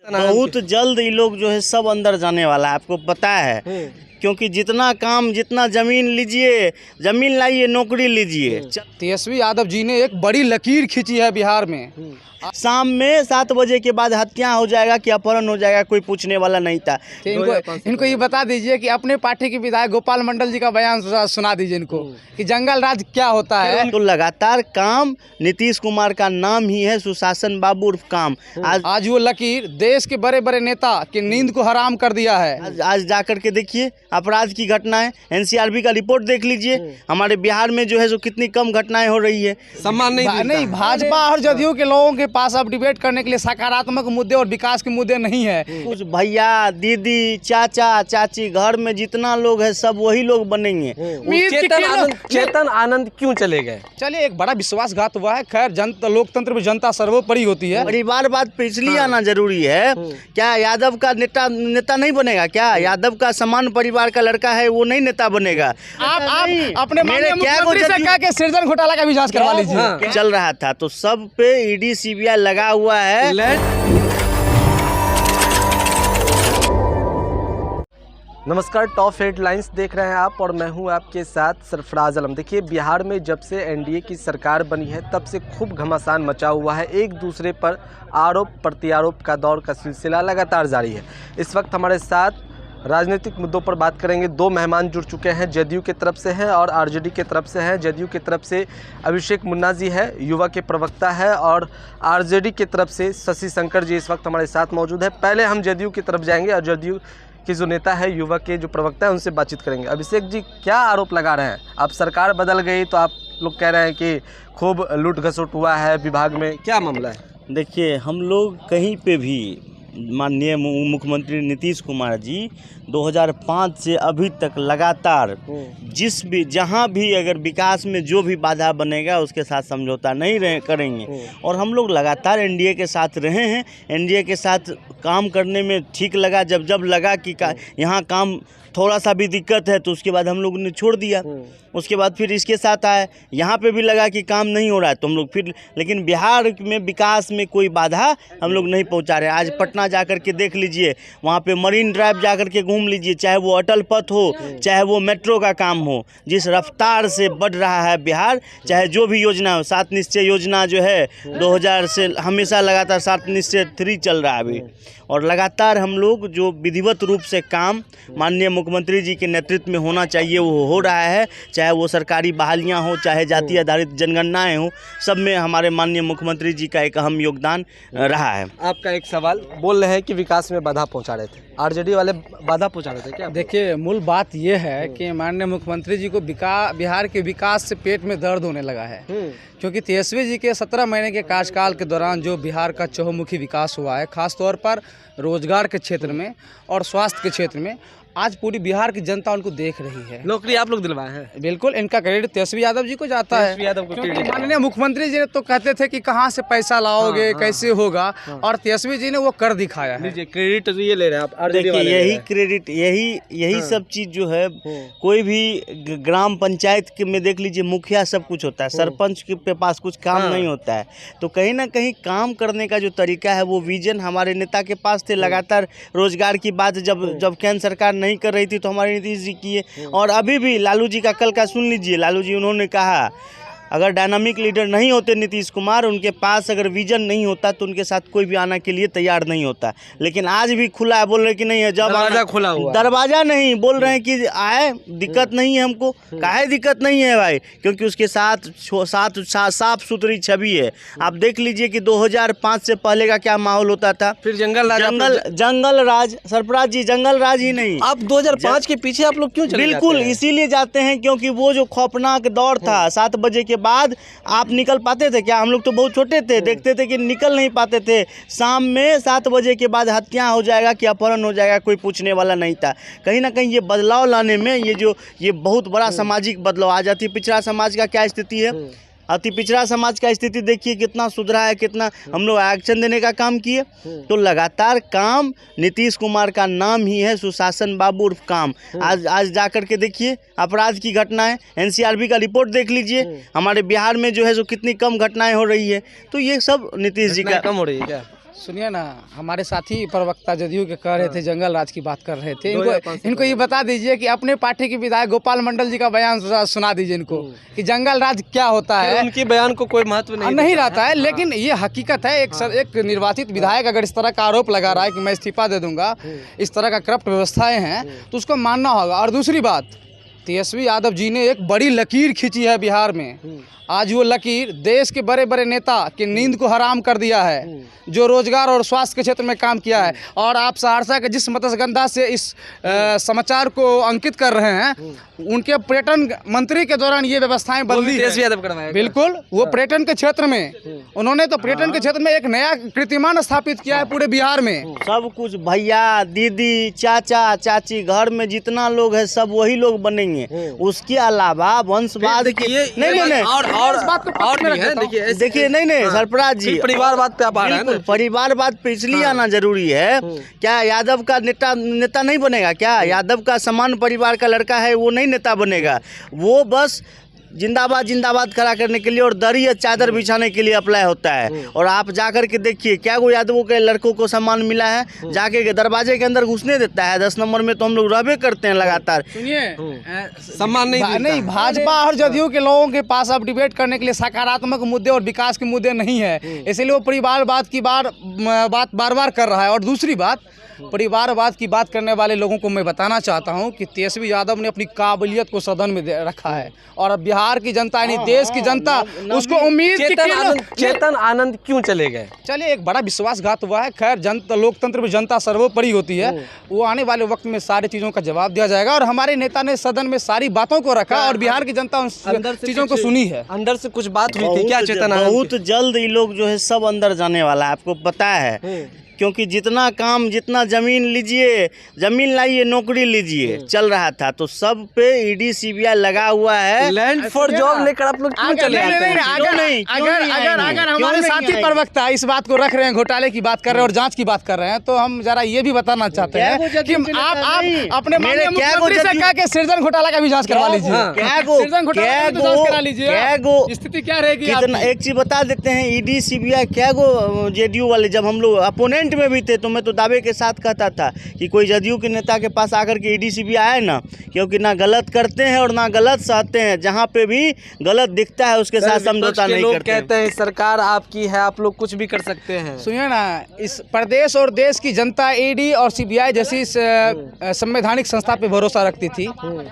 बहुत जल्द ये लोग जो है सब अंदर जाने वाला है, आपको पता है। क्योंकि जितना काम, जितना जमीन लीजिए, जमीन लाइए, नौकरी लीजिए। तेजस्वी यादव जी ने एक बड़ी लकीर खींची है बिहार में। शाम में 7 बजे के बाद हत्या हो जाएगा कि अपहरण हो जाएगा, कोई पूछने वाला नहीं था। इनको ये बता दीजिए कि अपने पार्टी के विधायक गोपाल मंडल जी का बयान सुना दीजिए इनको कि जंगल राज क्या होता है। तो लगातार काम, नीतीश कुमार का नाम ही है सुशासन बाबू उर्फ काम। आज वो लकीर देश के बड़े बड़े नेता की नींद को हराम कर दिया है। आज जाकर के देखिए अपराध की घटनाएं, एनसीआरबी का रिपोर्ट देख लीजिए। हमारे बिहार में जो है सो कितनी कम घटनाएं हो रही है। सम्मान नहीं भाजपा और जदयू के लोगों के पास अब डिबेट करने के लिए सकारात्मक मुद्दे और विकास के मुद्दे नहीं है। कुछ भैया, दीदी, चाचा, चाची, घर में जितना लोग है सब वही लोग बनेंगे। चेतन आनंद क्यों चले गए? चलिए, एक बड़ा विश्वासघात हुआ है। खैर, लोकतंत्र में जनता सर्वोपरि होती है। परिवार बात पे इसलिए आना जरूरी है। क्या यादव का नेता नहीं बनेगा? क्या यादव का समान परिवार का लड़का है वो नहीं नेता बनेगा? आप अपने मुख्यमंत्री से कह के सृजन घोटाला का भी जांच करवा लीजिए। चल रहा था तो सब पे ईडी सीबीआई लगा हुआ है। नमस्कार, टॉप हेडलाइंस देख रहे हैं आप और मैं हूं आपके साथ सरफराज आलम। देखिए, बिहार में जब से एनडीए की सरकार बनी है तब से खूब घमासान मचा हुआ है। एक दूसरे पर आरोप प्रत्यारोप का दौर का सिलसिला लगातार जारी है। इस वक्त हमारे साथ राजनीतिक मुद्दों पर बात करेंगे। 2 मेहमान जुड़ चुके हैं, जदयू की तरफ से हैं और आरजेडी की तरफ से हैं। जदयू की तरफ से अभिषेक मुन्ना जी है, युवा के प्रवक्ता है, और आरजेडी की तरफ से शशि शंकर जी इस वक्त हमारे साथ मौजूद है। पहले हम जदयू की तरफ जाएंगे और जदयू के जो नेता है, युवा के जो प्रवक्ता है, उनसे बातचीत करेंगे। अभिषेक जी, क्या आरोप लगा रहे हैं? अब सरकार बदल गई तो आप लोग कह रहे हैं कि खूब लूट घसुट हुआ है विभाग में, क्या मामला है? देखिए, हम लोग कहीं पे भी माननीय मुख्यमंत्री नीतीश कुमार जी 2005 से अभी तक लगातार जहां भी अगर विकास में जो भी बाधा बनेगा उसके साथ समझौता नहीं करेंगे। और हम लोग लगातार एनडीए के साथ रहे हैं। एनडीए के साथ काम करने में ठीक लगा, जब लगा कि यहाँ काम थोड़ा सा भी दिक्कत है तो उसके बाद हम लोग ने छोड़ दिया। उसके बाद फिर इसके साथ आए, यहाँ पे भी लगा कि काम नहीं हो रहा है तो हम लोग फिर, लेकिन बिहार में विकास में कोई बाधा हम लोग नहीं पहुँचा रहे। आज पटना जाकर के देख लीजिए, वहाँ पे मरीन ड्राइव जाकर के घूम लीजिए, चाहे वो अटल पथ हो, चाहे वो मेट्रो का काम हो, जिस रफ्तार से बढ़ रहा है बिहार, चाहे जो भी योजना हो। 7 निश्चय योजना जो है 2000 से हमेशा लगातार 7 निश्चय 3 चल रहा है अभी। और लगातार हम लोग जो विधिवत रूप से काम माननीय मुख्यमंत्री जी के नेतृत्व में होना चाहिए वो हो रहा है। चाहे वो सरकारी बहालियां हो, चाहे जाति आधारित जनगणनाएं हो, सब में हमारे माननीय मुख्यमंत्री जी का एक अहम योगदान रहा है। आपका एक सवाल, बोल रहे हैं कि विकास में बाधा पहुंचा रहे थे, आरजेडी वाले बाधा पहुंचा रहे थे क्या? देखिए, मूल बात यह है कि माननीय मुख्यमंत्री जी को बिहार के विकास से पेट में दर्द होने लगा है। क्योंकि तेजस्वी जी के 17 महीने के कार्यकाल के दौरान जो बिहार का चहुमुखी विकास हुआ है, खासतौर पर रोजगार के क्षेत्र में और स्वास्थ्य के क्षेत्र में, आज पूरी बिहार की जनता उनको देख रही है। नौकरी आप लोग दिलवाए हैं? बिल्कुल, इनका क्रेडिट तेजस्वी यादव जी को जाता है। क्योंकि माननीय मुख्यमंत्री जी ने तो कहते थे कि कहां से पैसा लाओगे, कैसे होगा, और तेजस्वी जी ने वो कर दिखाया है। क्रेडिट ये ले रहे हैं आप? देखिए, यही क्रेडिट, यही सब चीज जो है, कोई भी ग्राम पंचायत में देख लीजिए, मुखिया सब कुछ होता है, सरपंच के पास कुछ काम नहीं होता है। तो कहीं ना कहीं काम करने का जो तरीका है वो विजन हमारे नेता के पास थे। लगातार रोजगार की बात जब केंद्र सरकार नहीं कर रही थी तो हमारे नीतीश जी किए। और अभी भी लालू जी का कल का सुन लीजिए, लालू जी उन्होंने कहा अगर डायनामिक लीडर नहीं होते नीतीश कुमार, उनके पास अगर विजन नहीं होता तो उनके साथ कोई भी आने के लिए तैयार नहीं होता। लेकिन आज भी खुला है, बोल रहे कि नहीं है, जब दरवाजा खुला हुआ, दरवाजा नहीं, बोल रहे हैं कि आए, दिक्कत नहीं है हमको। काहे दिक्कत नहीं है भाई? क्योंकि उसके साथ साफ सुथरी छवि है। आप देख लीजिए कि 2005 से पहले का क्या माहौल होता था। फिर जंगल राज, सरफराज जी, जंगल राज ही नहीं। आप 2005 के पीछे आप लोग क्यों चले? बिल्कुल इसीलिए जाते हैं क्योंकि वो जो खौफनाक दौर था, 7 बजे के बाद आप निकल पाते थे क्या? हम लोग तो बहुत छोटे थे, देखते थे कि निकल नहीं पाते थे। शाम में 7 बजे के बाद हत्या हो जाएगा कि अपहरण हो जाएगा, कोई पूछने वाला नहीं था। कहीं ना कहीं ये बदलाव लाने में ये बहुत बड़ा सामाजिक बदलाव आ जाती है। पिछड़ा समाज का क्या स्थिति है, अति पिछड़ा समाज का स्थिति देखिए कितना सुधरा है, कितना हम लोग एक्शन देने का काम किए। तो लगातार काम, नीतीश कुमार का नाम ही है सुशासन बाबू उर्फ काम। आज जाकर के देखिए अपराध की घटनाएं, एनसीआरबी का रिपोर्ट देख लीजिए। हमारे बिहार में जो है सो कितनी कम घटनाएं हो रही है। तो ये सब नीतीश जी का कम हो रही है क्या? सुनिए ना, हमारे साथी प्रवक्ता जदयू के कह रहे थे जंगल राज की बात कर रहे थे। इनको ये बता दीजिए कि अपने पार्टी के विधायक गोपाल मंडल जी का बयान सुना दीजिए इनको कि जंगल राज क्या होता है। उनके बयान को कोई महत्व नहीं रहता है, लेकिन ये हकीकत है। एक निर्वाचित विधायक अगर इस तरह का आरोप लगा रहा है कि मैं इस्तीफा दे दूंगा, इस तरह का करप्ट व्यवस्थाएं हैं, तो उसको मानना होगा। और दूसरी बात, तेजस्वी यादव जी ने एक बड़ी लकीर खींची है बिहार में। आज वो लकीर देश के बड़े बड़े नेता की नींद को हराम कर दिया है, जो रोजगार और स्वास्थ्य के क्षेत्र में काम किया है। और आप सहरसा के जिस मत्स्यगंधा से इस समाचार को अंकित कर रहे हैं, उनके पर्यटन मंत्री के दौरान ये व्यवस्थाएं बदली है। बिल्कुल, वो पर्यटन के क्षेत्र में उन्होंने तो पर्यटन के क्षेत्र में एक नया कीर्तिमान स्थापित किया है पूरे बिहार में। सब कुछ भैया दीदी चाचा चाची घर में जितना लोग है सब वही लोग बनेंगे। उसके अलावा वंशवाद की नहीं देखिए नहीं सरफराज जी, परिवारवाद पे आप आ रहे हैं ना। परिवारवाद पे इसलिए आना जरूरी है। क्या यादव का नेता नहीं बनेगा? क्या यादव का समान परिवार का लड़का है वो नहीं नेता बनेगा? वो बस जिंदाबाद जिंदाबाद खड़ा करने के लिए और दरी या चादर बिछाने के लिए अप्लाई होता है। और आप जाकर के देखिए क्या वो यादवों के लड़कों को सम्मान मिला है? जाके दरवाजे के अंदर घुसने देता है। 10 नंबर में तो हम लोग रहबे करते हैं लगातार। सुनिए, सम्मान नहीं भाजपा और जदयू के लोगों के पास अब डिबेट करने के लिए सकारात्मक मुद्दे और विकास के मुद्दे नहीं है, इसीलिए वो परिवारवाद की बात बार बार कर रहा है। और दूसरी बात, परिवारवाद की बात करने वाले लोगों को मैं बताना चाहता हूं कि तेजस्वी यादव ने अपनी काबिलियत को सदन में रखा है। और अब बिहार की जनता यानी देश की जनता उसको उम्मीद चेतन आनंद क्यों चले गए? चलिए, एक बड़ा विश्वासघात हुआ है। खैर, जनता लोकतंत्र में जनता सर्वोपरि होती है। वो आने वाले वक्त में सारी चीज़ों का जवाब दिया जाएगा। और हमारे नेता ने सदन में सारी बातों को रखा और बिहार की जनता उन चीज़ों को सुनी है। अंदर से कुछ बात हुई थी क्या चेतन आनंद? बहुत जल्द ये लोग जो है सब अंदर जाने वाला है, आपको पता है। क्योंकि जितना काम, जितना जमीन लीजिए, जमीन लाइए, नौकरी लीजिए, चल रहा था, तो सब पे ईडी सीबीआई लगा हुआ है। लैंड फॉर जॉब लेकर आप लोग क्यों चले आते हैं? अगर हमारे साथी प्रवक्ता इस बात को रख रहे हैं, घोटाले की बात कर रहे हैं और जांच की बात कर रहे हैं, तो हम जरा ये भी बताना चाहते हैं कि आप अपने मुख्यमंत्री से कह के सृजन घोटाला का भी जांच करवा लीजिए। स्थिति क्या रहेगी? एक चीज बता देते हैं, ईडी सीबीआई क्या गो जेडीयू वाले, जब हम लोग अपोनेंट में भी थे तो मैं तो दावे के साथ कहता था कि कोई जदयू के नेता के पास आकर के ईडी सीबीआई आए ना, क्योंकि ना गलत करते हैं और ना गलत सहते हैं। जहां पे भी गलत दिखता है उसके साथ समझौता नहीं करते। कहते हैं सरकार आपकी है, आप लोग कुछ भी कर सकते हैं। सुनिए ना, इस प्रदेश और देश की जनता ईडी और सीबीआई जैसी संवैधानिक संस्था पे भरोसा रखती थी,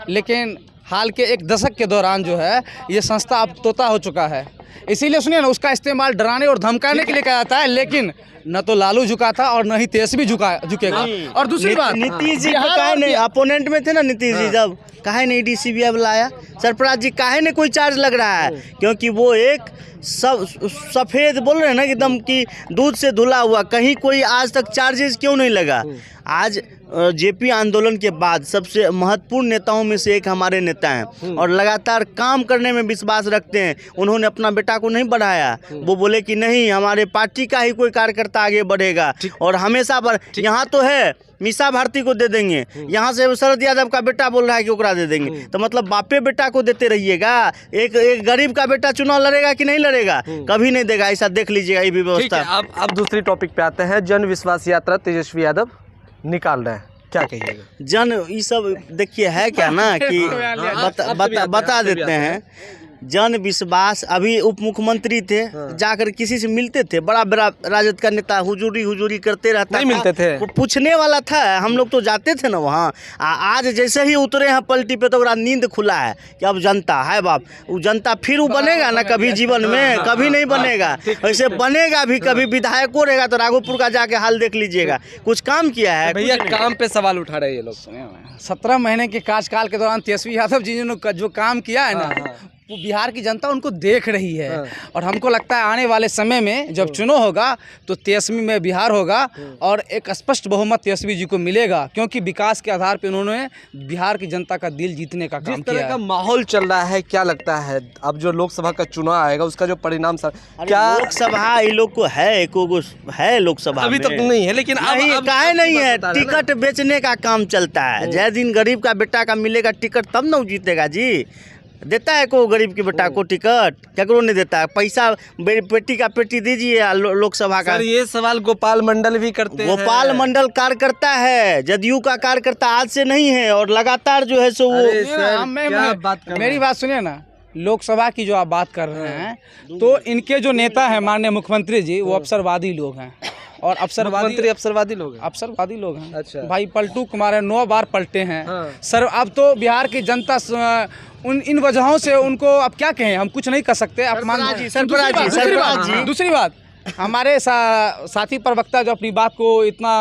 लेकिन हाल के एक दशक के दौरान जो है ये संस्था अब तोता हो चुका है। इसीलिए सुनिए ना, उसका इस्तेमाल डराने और धमकाने के लिए किया जाता है, लेकिन न तो लालू झुका था और न ही तेजस्वी झुकेगा। और दूसरी बात, नीतीश जी को काहे नहीं, अपोनेंट में थे ना नीतीश जी, जब काहे नहीं ईडी सीबीआई बुलाया? सरफराज जी काहे नहीं कोई चार्ज लग रहा है? क्योंकि वो एक सब सफ़ेद बोल रहे हैं ना, एकदम कि दूध से धुला हुआ। कहीं कोई आज तक चार्जेस क्यों नहीं लगा? आज जेपी आंदोलन के बाद सबसे महत्वपूर्ण नेताओं में से एक हमारे नेता हैं और लगातार काम करने में विश्वास रखते हैं। उन्होंने अपना बेटा को नहीं बढ़ाया, वो बोले कि नहीं, हमारे पार्टी का ही कोई कार्यकर्ता आगे बढ़ेगा। और हमेशा यहाँ तो है मीसा भारती को दे देंगे, यहाँ से शरद यादव का बेटा बोल रहा है कि ओकरा दे देंगे, तो मतलब बापे बेटा को देते रहिएगा। एक गरीब का बेटा चुनाव लड़ेगा कि नहीं लड़ेगा? कभी नहीं देगा, ऐसा देख लीजिएगा ये भी व्यवस्था। अब दूसरी टॉपिक पे आते हैं। जन विश्वास यात्रा तेजस्वी यादव निकाल रहे हैं, क्या कहिएगा? जन ये सब देखिए है क्या ना कि बता देते हैं। जन विश्वास, अभी उप मुख्यमंत्री थे, जाकर किसी से मिलते थे, बड़ा बड़ा राजद का नेता हुजूरी करते रहता, नहीं मिलते थे, वो पूछने वाला था। हम लोग तो जाते थे ना वहाँ। आज जैसे ही उतरे हैं पलटी पे तो नींद खुला है कि अब जनता है बाप, वो जनता फिर वो बनेगा ना कभी जीवन में? कभी नहीं बनेगा। वैसे बनेगा भी, कभी विधायक रहेगा तो राघोपुर का जाके हाल देख लीजिएगा, कुछ काम किया है? भैया काम पे सवाल उठा रहे हैं ये लोग। 17 महीने के कार्यकाल के दौरान तेजस्वी यादव जी ने जो काम किया है ना, वो बिहार की जनता उनको देख रही है। और हमको लगता है आने वाले समय में जब चुनाव होगा तो तेजस्वी में बिहार होगा और एक स्पष्ट बहुमत तेजस्वी जी को मिलेगा, क्योंकि विकास के आधार पर उन्होंने बिहार की जनता का दिल जीतने का काम किया है। जिस तरह का माहौल चल रहा है, क्या लगता है अब जो लोकसभा का चुनाव आएगा उसका जो परिणाम क्या? लोकसभा ये लोग को है लोकसभा अभी तक तो नहीं है, लेकिन काहे नहीं है? टिकट बेचने का काम चलता है। जय दिन गरीब का बेटा का मिलेगा टिकट तब ना जीतेगा जी। देता है को गरीब के बेटा को टिकट, केकरो नहीं देता है। पैसा पेटी का पेटी दीजिए लोकसभा का। सर ये सवाल गोपाल मंडल भी करते हैं। गोपाल मंडल कार्यकर्ता है, जदयू का कार्यकर्ता आज से नहीं है, और लगातार जो है सो वो मेरी बात सुनिए ना, लोकसभा की जो आप बात कर रहे हैं, तो इनके जो नेता हैं माननीय मुख्यमंत्री जी, वो अवसरवादी लोग हैं, और अवसरवादी लोग हैं। अच्छा भाई पलटू कुमार है, 9 बार पलटे हैं। हाँ। सर अब तो बिहार की जनता इन वजहों से उनको अब क्या कहें, हम कुछ नहीं कर सकते। सरफराज जी। दूसरी बात हमारे साथी प्रवक्ता जो अपनी बात को इतना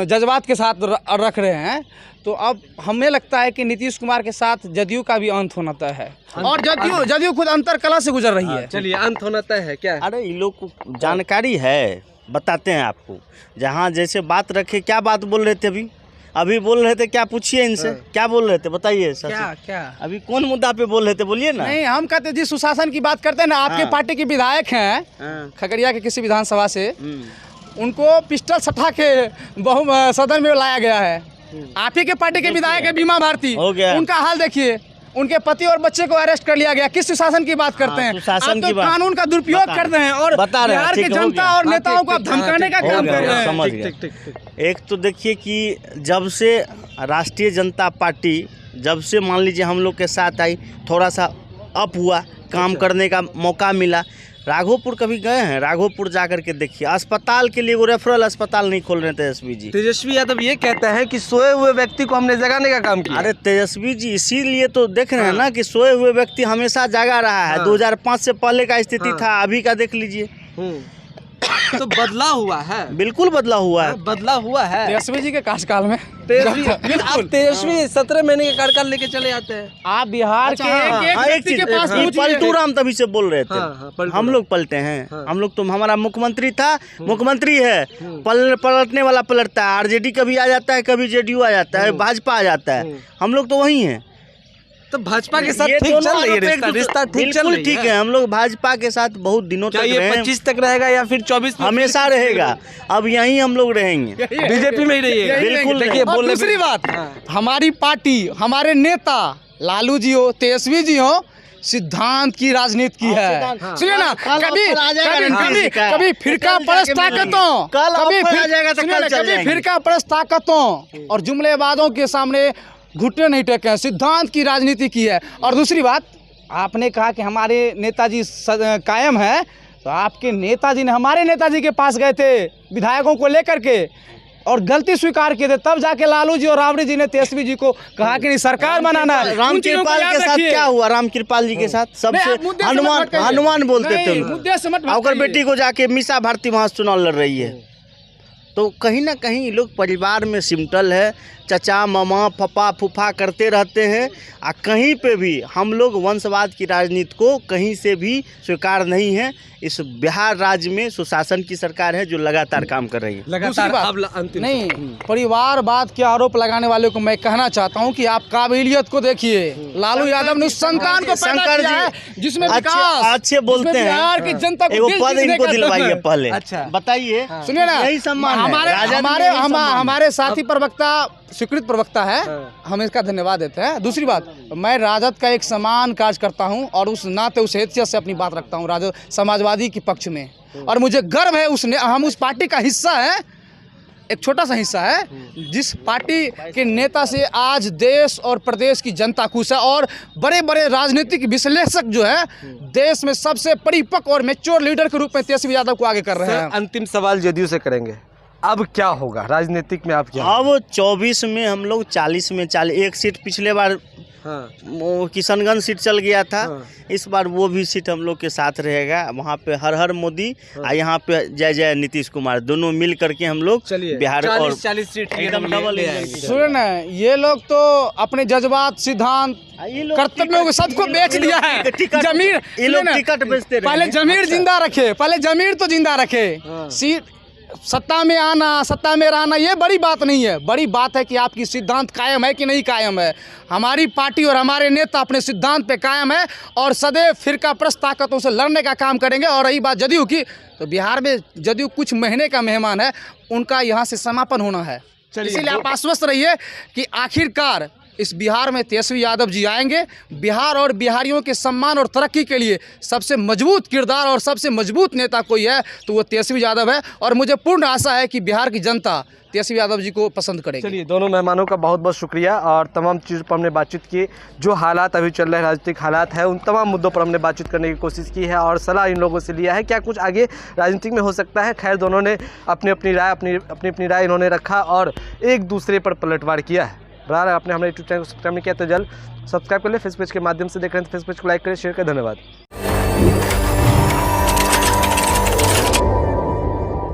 जज्बात के साथ रख रहे हैं, तो अब हमें लगता है कि नीतीश कुमार के साथ जदयू का भी अंत होना तय है, और जदयू खुद अंतर कला से गुजर रही है। चलिए अंत होना तय है क्या? अरे ये लोग को जानकारी है, बताते हैं आपको। जहाँ जैसे बात रखे, क्या बात बोल रहे थे अभी बोल रहे थे, क्या पूछिए इनसे, क्या बोल रहे थे बताइए सर। क्या अभी कौन मुद्दा पे बोल रहे थे, बोलिए ना। नहीं, हम कहते जी सुशासन की बात करते हैं ना। आपके पार्टी के विधायक हैं खगड़िया के किसी विधानसभा से, उनको पिस्टल सटा के सदन में लाया गया है। आप ही के पार्टी के विधायक है बीमा भारती, उनका हाल देखिए, उनके पति और बच्चे को अरेस्ट कर लिया गया। किस सुशासन की बात करते हैं? आप तो कानून का दुरुपयोग करते हैं और बिहार की जनता और नेताओं को आप धमकाने का काम कर रहे हैं। समझ गए। एक तो देखिए कि जब से राष्ट्रीय जनता पार्टी, जब से मान लीजिए हम लोग के साथ आई, थोड़ा सा अप हुआ, काम करने का मौका मिला। राघोपुर कभी गए हैं? राघोपुर जाकर के देखिए, अस्पताल के लिए वो रेफरल अस्पताल नहीं खोल रहे तेजस्वी जी। तेजस्वी यादव ये कहते हैं कि सोए हुए व्यक्ति को हमने जगाने का काम किया। अरे तेजस्वी जी इसीलिए तो देख रहे हैं ना कि सोए हुए व्यक्ति हमेशा जागा रहा है। 2005 से पहले का स्थिति था, अभी का देख लीजिए। तो बदला हुआ है, बिल्कुल बदला हुआ है, बदला हुआ है तेजस्वी जी के कार्यकाल में। तेजस्वी 17 महीने का कार्यकाल लेके चले आते हैं। आप बिहार के एक व्यक्ति के पास पलटू राम तभी से बोल रहे थे। हम लोग पलटे हैं, हम लोग तो, हमारा मुख्यमंत्री था, मुख्यमंत्री है, पलटने वाला पलटता है। आरजेडी कभी आ जाता है, कभी जेडीयू आ जाता है, भाजपा आ जाता है, हम लोग तो वही हैं। तो भाजपा के साथ ठीक चल रही है, रिश्ता ठीक चल रही है। ठीक है, हम लोग भाजपा के साथ बहुत दिनों तक रहे। 25 तक रहेगा या फिर 24 हमेशा रहेगा। अब यहीं हम लोग रहेंगे, बीजेपी में ही रहिएगा। बिल्कुल। देखिए दूसरी बात, हमारी पार्टी, हमारे नेता लालू जी हो, तेजस्वी जी हो, सिद्धांत की राजनीति की है। सुनिए ना, कभी फिरका परस्त ताकतों, कभी फिरका परस्त ताकतों और जुमलेबाजों के सामने घुटने नहीं टेके हैं। सिद्धांत की राजनीति की है। और दूसरी बात, आपने कहा कि हमारे नेताजी कायम है, तो आपके नेताजी ने हमारे नेताजी के पास गए थे विधायकों को लेकर के, और गलती स्वीकार किए थे। तब जाके लालू जी और राबड़ी जी ने तेजस्वी जी को कहा कि नहीं, सरकार बनाना है। रामकृपाल के साथ क्या हुआ? रामकृपाल जी के साथ सबसे हनुमान बोलते थे, और बेटी को जाके मीसा भारती वहाँ चुनाव लड़ रही है। तो कहीं ना कहीं लोग परिवार में सिमटल है, चचा मामा फपा फूफा करते रहते हैं। कहीं पे भी हम लोग वंशवाद की राजनीति को कहीं से भी स्वीकार नहीं है। इस बिहार राज्य में सुशासन की सरकार है जो लगातार काम कर रही है। नहीं, परिवारवाद के आरोप लगाने वाले को मैं कहना चाहता हूं कि आप काबिलियत को देखिए। लालू यादव ने उस संतान को पैदा किया है जिसमें विकास अच्छे बोलते हैं, बिहार की जनता को पद इनको दिलवाइए पहले। अच्छा बताइए, सुनिए ना, यही सम्मान हमारे साथी प्रवक्ता स्वीकृत प्रवक्ता है, हम इसका धन्यवाद देते हैं। दूसरी बात, मैं राजद का एक समान कार्य करता हूं और उस नाते उस हैसियत से अपनी बात रखता हूं राजद समाजवादी के पक्ष में, और मुझे गर्व है हम उस पार्टी का हिस्सा है, एक छोटा सा हिस्सा है जिस पार्टी के नेता से आज देश और प्रदेश की जनता खुश है, और बड़े बड़े राजनीतिक विश्लेषक जो है देश में सबसे परिपक्व और मैच्योर लीडर के रूप में तेजस्वी यादव को आगे कर रहे हैं। अंतिम सवाल जदयू से करेंगे, अब क्या होगा राजनीतिक में? आप क्या अब 24 में हम लोग 40 में 40, एक सीट पिछले बार किशनगंज सीट चल गया था, इस बार वो भी सीट हम लोग के साथ रहेगा। वहाँ पे हर हर मोदी और यहाँ पे जय जय नीतीश कुमार, दोनों मिल करके हम लोग बिहार और 40 सीट एकदम डबल। सुनिए ना, ये लोग तो अपने जज्बात, सिद्धांत, कर्तव्यों को सबको बेच दिया है। जमीर, ये लोग टिकट बेचते रहे। पहले जमीर जिंदा रखे, पहले जमीर तो जिंदा रखे। सीट सत्ता में आना, सत्ता में रहना, ये बड़ी बात नहीं है। बड़ी बात है कि आपकी सिद्धांत कायम है कि नहीं कायम है। हमारी पार्टी और हमारे नेता अपने सिद्धांत पे कायम है और सदैव फिरकाप्रस्त ताकतों से लड़ने का काम करेंगे। और रही बात जदयू की, तो बिहार में जदयू कुछ महीने का मेहमान है, उनका यहाँ से समापन होना है। इसीलिए आप आश्वस्त रहिए कि आखिरकार इस बिहार में तेजस्वी यादव जी आएंगे। बिहार और बिहारियों के सम्मान और तरक्की के लिए सबसे मजबूत किरदार और सबसे मजबूत नेता कोई है तो वो तेजस्वी यादव है, और मुझे पूर्ण आशा है कि बिहार की जनता तेजस्वी यादव जी को पसंद करेगी। चलिए, दोनों मेहमानों का बहुत बहुत शुक्रिया, और तमाम चीज़ों पर हमने बातचीत की। जो हालात अभी चल रहे हैं, राजनीतिक हालात है, उन तमाम मुद्दों पर हमने बातचीत करने की कोशिश की है और सलाह इन लोगों से लिया है क्या कुछ आगे राजनीति में हो सकता है। खैर, दोनों ने अपनी अपनी राय इन्होंने रखा और एक दूसरे पर पलटवार किया है। बहरहाल, आपने हमारे यूट्यूब चैनल को सब्सक्राइब नहीं किया तो जल्द सब्सक्राइब कर ले। फेसबुक के माध्यम से देख रहे हैं तो फेसबुक को लाइक करें, शेयर करें। धन्यवाद।